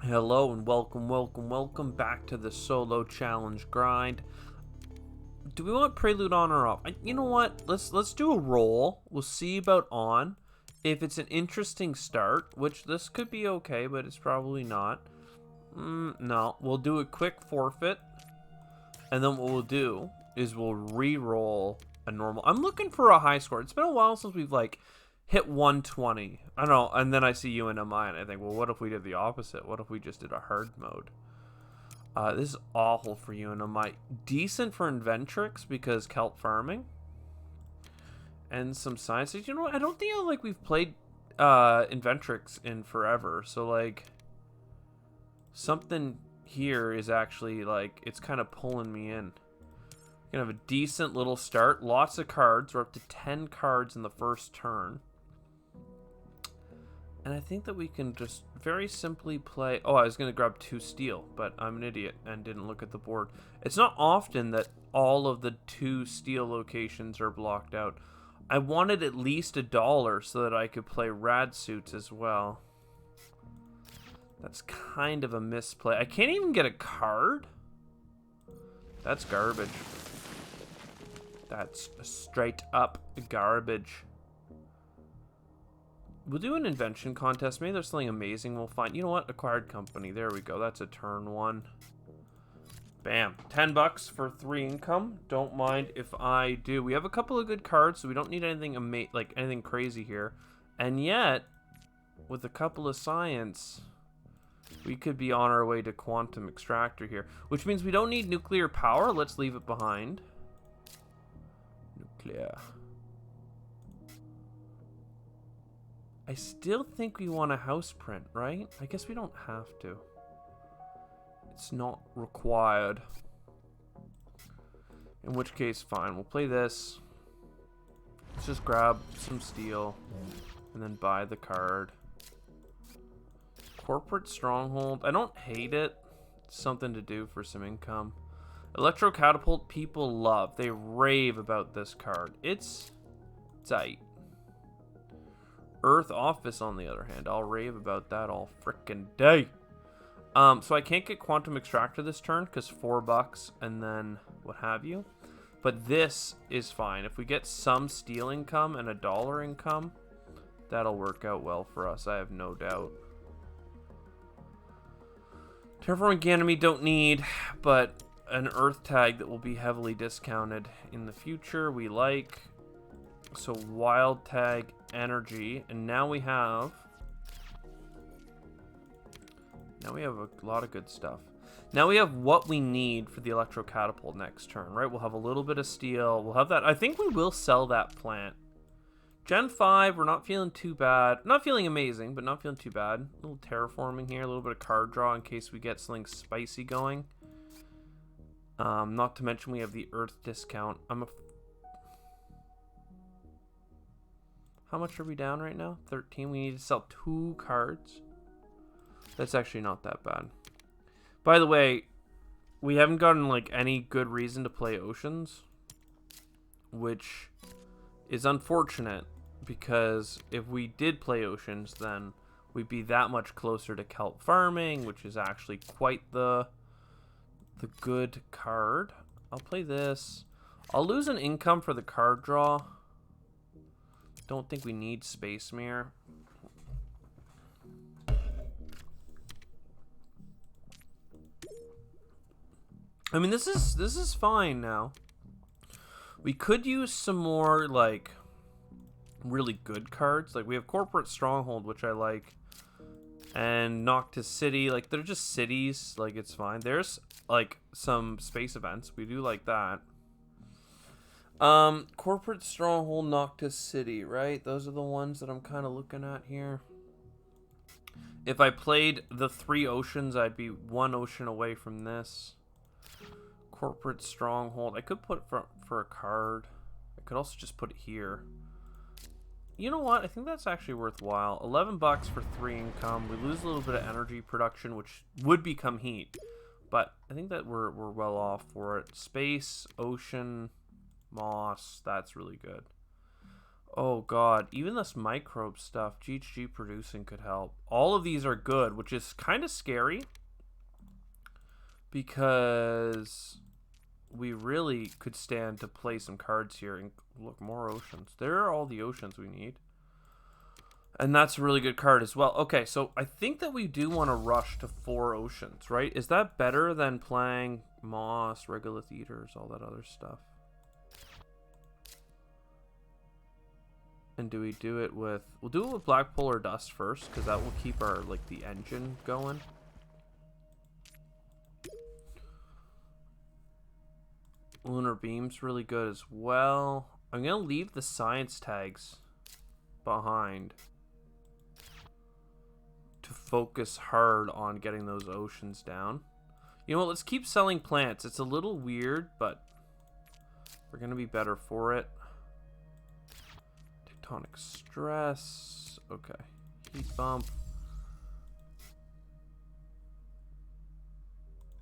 Hello and welcome back to the solo challenge grind. Do we want prelude on or off? You know what? Let's do a roll. We'll see about on. If it's an interesting start, which this could be okay, but it's probably not. No, we'll do a quick forfeit, and then what we'll do is we'll re-roll a normal. I'm looking for a high score. It's been a while since we've hit 120. I don't know, and then I see UNMI and I think, well, what if we did the opposite? What if we just did a hard mode? This is awful for UNMI. Decent for Inventrix because kelp farming. And some science. You know what? I don't think we've played Inventrix in forever. So something here is actually it's kind of pulling me in. Gonna have a decent little start. Lots of cards. We're up to 10 cards in the first turn. And I think that we can just very simply play... Oh, I was going to grab 2 steel, but I'm an idiot and didn't look at the board. It's not often that all of the 2 steel locations are blocked out. I wanted at least $1 so that I could play rad suits as well. That's kind of a misplay. I can't even get a card? That's garbage. That's straight up garbage. We'll do an invention contest. Maybe there's something amazing we'll find. You know what? Acquired company. There we go. That's a turn 1. Bam. $10 for 3 income. Don't mind if I do. We have a couple of good cards, so we don't need anything anything crazy here. And yet, with a couple of science, we could be on our way to quantum extractor here, which means we don't need nuclear power. Let's leave it behind. Nuclear. I still think we want a house print, right? I guess we don't have to. It's not required. In which case, fine. We'll play this. Let's just grab some steel and then buy the card. Corporate Stronghold. I don't hate it. It's something to do for some income. Electro Catapult, people love. They rave about this card. It's tight. Earth Office, on the other hand, I'll rave about that all frickin' day. So I can't get Quantum Extractor this turn because $4 and then what have you. But this is fine. If we get some steel income and $1 income, that'll work out well for us. I have no doubt. Terraforming Ganymede don't need, but an Earth tag that will be heavily discounted in the future we like. So wild tag energy, and now we have a lot of good stuff. Now we have what we need for the electro catapult next turn, right? We'll have a little bit of steel. We'll have that. I think we will sell that plant. Gen 5, we're not feeling too bad. Not feeling amazing, but not feeling too bad. A little terraforming here, a little bit of card draw in case we get something spicy going. Not to mention we have the earth discount. How much are we down right now? 13. We need to sell 2 cards. That's actually not that bad. By the way, we haven't gotten any good reason to play Oceans, which is unfortunate because if we did play Oceans, then we'd be that much closer to kelp farming, which is actually quite the good card. I'll play this. I'll lose an income for the card draw. Don't think we need Space Mirror. I mean, this is fine now. We could use some more really good cards. We have Corporate Stronghold, which I like, and Noctis City. They're just cities. It's fine. There's some space events. We do like that. Corporate Stronghold, Noctis City, right? Those are the ones that I'm kind of looking at here. If I played the 3 oceans, I'd be 1 ocean away from this. Corporate Stronghold. I could put it for a card. I could also just put it here. You know what? I think that's actually worthwhile. $11 for 3 income. We lose a little bit of energy production, which would become heat. But I think that we're well off for it. Space, ocean... Moss, that's really good. Oh god, even this microbe stuff, GHG producing could help. All of these are good, which is kind of scary. Because we really could stand to play some cards here. And look, more oceans. There are all the oceans we need. And that's a really good card as well. Okay, so I think that we do want to rush to 4 oceans, right? Is that better than playing moss, regolith eaters, all that other stuff? And do we do it with... We'll do it with black polar dust first, because that will keep our, like, the engine going. Lunar beam's really good as well. I'm going to leave the science tags behind to focus hard on getting those oceans down. You know what? Let's keep selling plants. It's a little weird, but we're going to be better for it. Tectonic stress. Okay. Heat bump.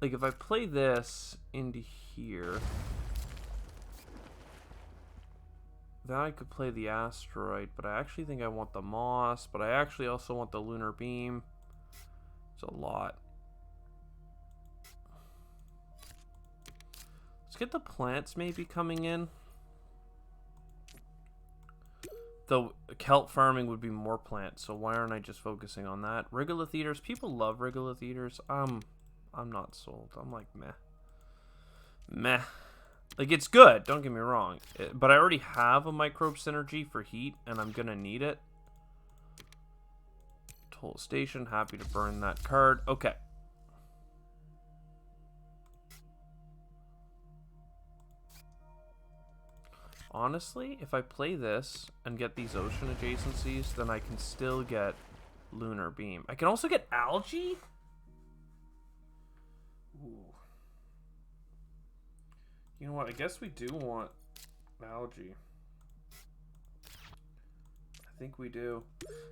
Like, if I play this into here, then I could play the asteroid, but I actually think I want the moss, but I actually also want the lunar beam. It's a lot. Let's get the plants maybe coming in. Though kelp farming would be more plants, so why aren't I just focusing on that? Regolith eaters, people love regolith eaters. I'm not sold. I'm like, meh. Meh. Like, it's good, don't get me wrong. But I already have a microbe synergy for heat, and I'm gonna need it. Toll station, happy to burn that card. Okay. Honestly, if I play this and get these ocean adjacencies, then I can still get lunar beam. I can also get algae? Ooh. You know what? I guess we do want algae. I think we do.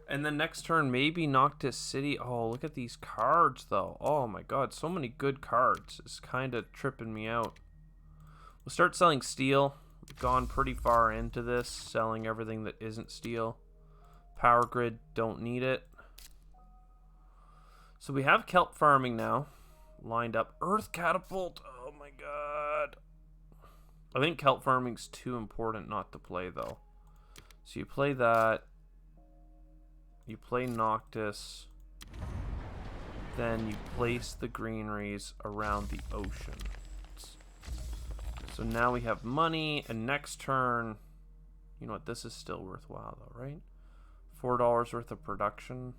And then next turn, maybe Noctis City. Oh, look at these cards, though. Oh my god, so many good cards. It's kind of tripping me out. We'll start selling steel. We've gone pretty far into this, selling everything that isn't steel. Power grid, don't need it. So we have kelp farming now. Lined up. Earth catapult. Oh my god. I think kelp farming's too important not to play, though. So you play that. You play Noctis. Then you place the greeneries around the oceans. So now we have money, and next turn, you know what, this is still worthwhile, though, right? $4 worth of production.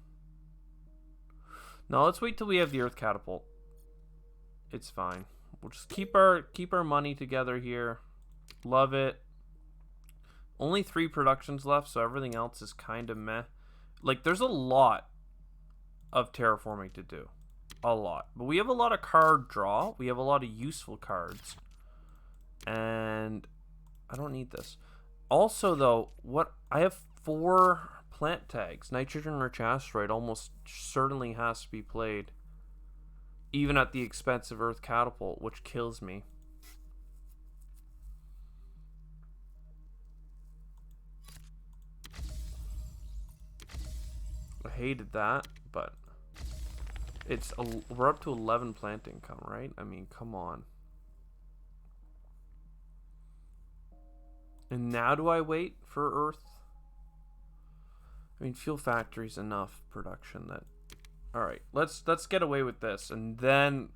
No, let's wait till we have the Earth catapult. It's fine. We'll just keep our money together here. Love it. Only 3 productions left, so everything else is kind of meh. Like, there's a lot of terraforming to do. A lot. But we have a lot of card draw. We have a lot of useful cards. And I don't need this. Also, though, I have 4 plant tags. Nitrogen-rich asteroid almost certainly has to be played. Even at the expense of Earth Catapult, which kills me. I hated that, but we're up to 11 plant income, right? I mean, come on. And now do I wait for Earth? I mean, fuel factory's enough production that... Alright, let's get away with this. And then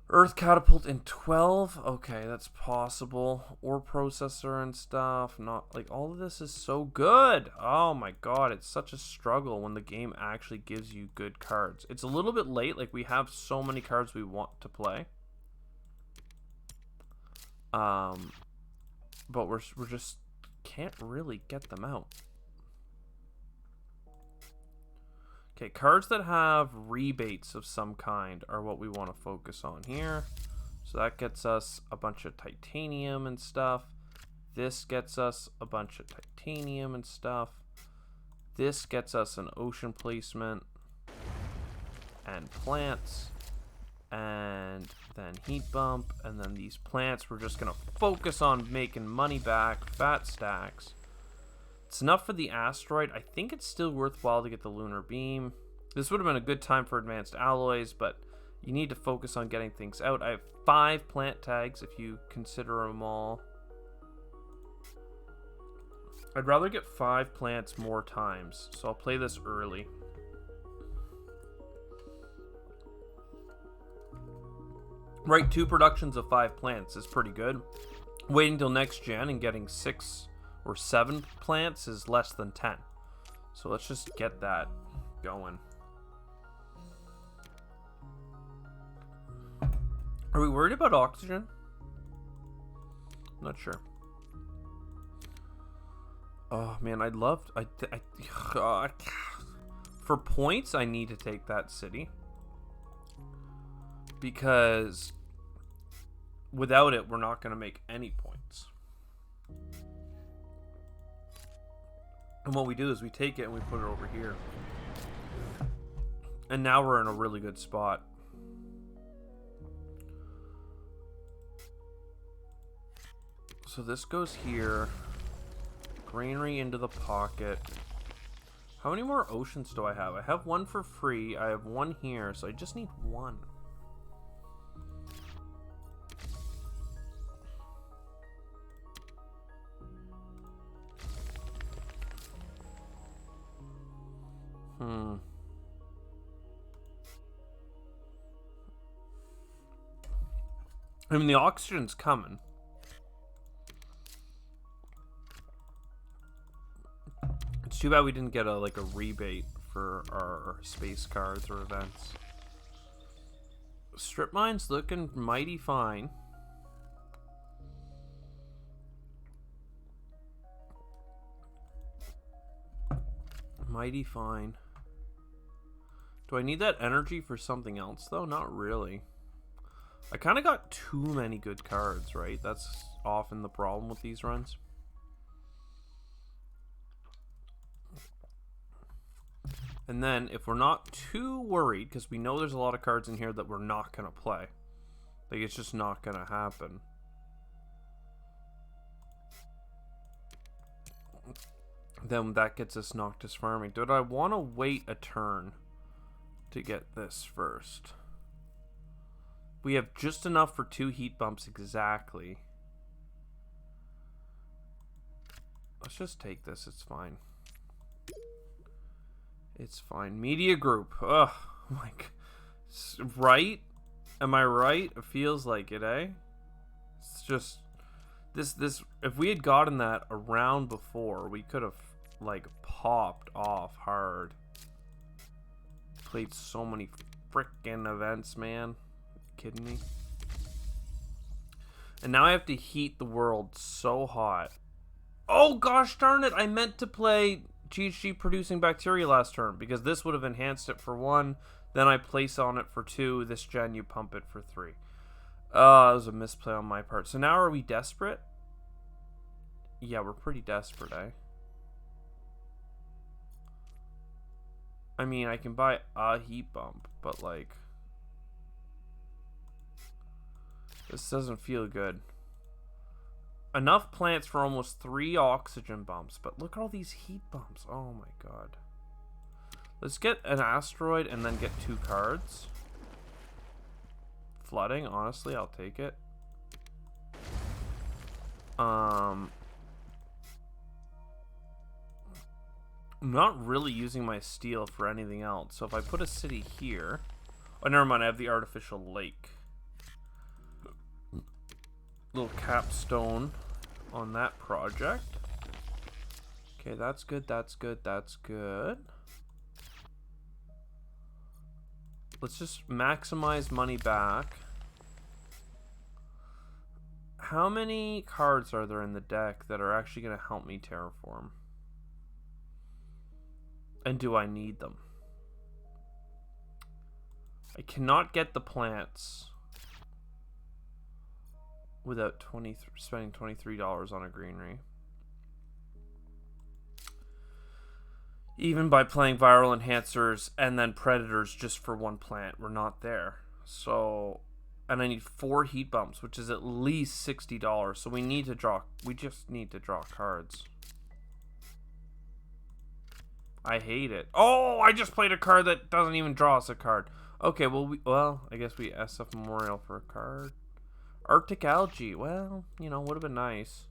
Earth catapult in 12. Okay, that's possible. Ore processor and stuff. Not like all of this is so good. Oh my god, it's such a struggle when the game actually gives you good cards. It's a little bit late. Like, we have so many cards we want to play. But we're just can't really get them out. Okay, cards that have rebates of some kind are what we want to focus on here. So that gets us a bunch of titanium and stuff. This gets us a bunch of titanium and stuff. This gets us an ocean placement and plants. And then heat bump. And then these plants, we're just going to focus on making money back. Fat stacks. It's enough for the asteroid. I think it's still worthwhile to get the lunar beam. This would have been a good time for advanced alloys, but you need to focus on getting things out. I have 5 plant tags if you consider them all. I'd rather get 5 plants more times, so I'll play this early. Right, 2 productions of 5 plants is pretty good. Waiting till next gen and getting 6 or 7 plants is less than 10. So let's just get that going. Are we worried about oxygen? I'm not sure. Oh man, I'd love. For points, I need to take that city because without it, we're not going to make any points. And what we do is we take it and we put it over here, and now we're in a really good spot. So this goes here. Granary into the pocket. How many more oceans do I have? I have 1 for free. I have 1 here, so I just need 1. I mean, the oxygen's coming. It's too bad we didn't get a rebate for our space cards or events. Strip mine's looking mighty fine. Mighty fine. Do I need that energy for something else though? Not really. I kind of got too many good cards, right? That's often the problem with these runs. And then, if we're not too worried, because we know there's a lot of cards in here that we're not going to play. Like, it's just not going to happen. Then that gets us Noctis farming. Did I want to wait a turn to get this first? We have just enough for 2 heat bumps exactly. Let's just take this. It's fine. It's fine. Media group. Ugh. Like, right? Am I right? It feels like it, eh? It's just this. If we had gotten that a round before, we could have like popped off hard. Played so many frickin' events, man. Kidding me? And now I have to heat the world so hot. Oh gosh darn it, I meant to play GHG producing bacteria last turn because this would have enhanced it for 1, then I place on it for 2, this gen you pump it for 3. Oh, that was a misplay on my part. So now are we desperate? Yeah, we're pretty desperate, eh? I mean, I can buy a heat bump, but like this doesn't feel good. Enough plants for almost 3 oxygen bumps, but look at all these heat bumps. Oh my god. Let's get an asteroid and then get 2 cards. Flooding, honestly, I'll take it. I'm not really using my steel for anything else. So if I put a city here... Oh, never mind, I have the artificial lake. Little capstone on that project. Okay, that's good, that's good, that's good. Let's just maximize money back. How many cards are there in the deck that are actually going to help me terraform? And do I need them? I cannot get the plants without spending $23 on a greenery. Even by playing viral enhancers and then predators just for 1 plant, we're not there. So, and I need 4 heat bumps, which is at least $60. So we need to draw. We just need to draw cards. I hate it. Oh, I just played a card that doesn't even draw us a card. Okay, well, I guess we SF Memorial for a card. Arctic Algae. Well, you know, would have been nice.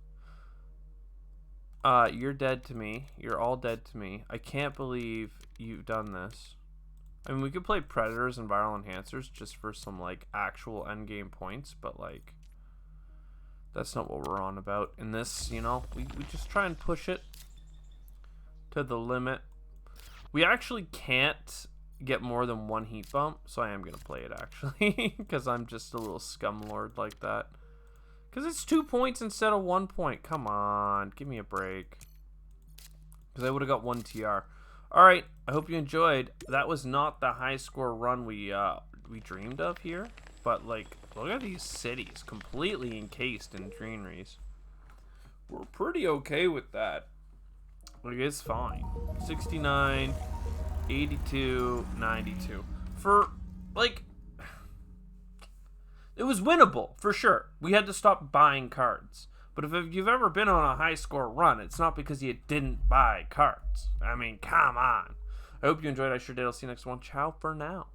You're dead to me. You're all dead to me. I can't believe you've done this. I mean, we could play Predators and Viral Enhancers just for some, like, actual endgame points, but, like, that's not what we're on about. In this, you know, we just try and push it to the limit. We actually can't get more than one heat bump, so I am going to play it, actually, because I'm just a little scumlord like that. Because it's 2 points instead of 1 point. Come on, give me a break. Because I would have got 1 TR. Alright, I hope you enjoyed. That was not the high score run we dreamed of here. But, like, look at these cities completely encased in greeneries. We're pretty okay with that. Like, it's fine. 69, 82, 92. For, like, it was winnable, for sure. We had to stop buying cards. But if you've ever been on a high score run, it's not because you didn't buy cards. I mean, come on. I hope you enjoyed. I sure did. I'll see you next one. Ciao for now.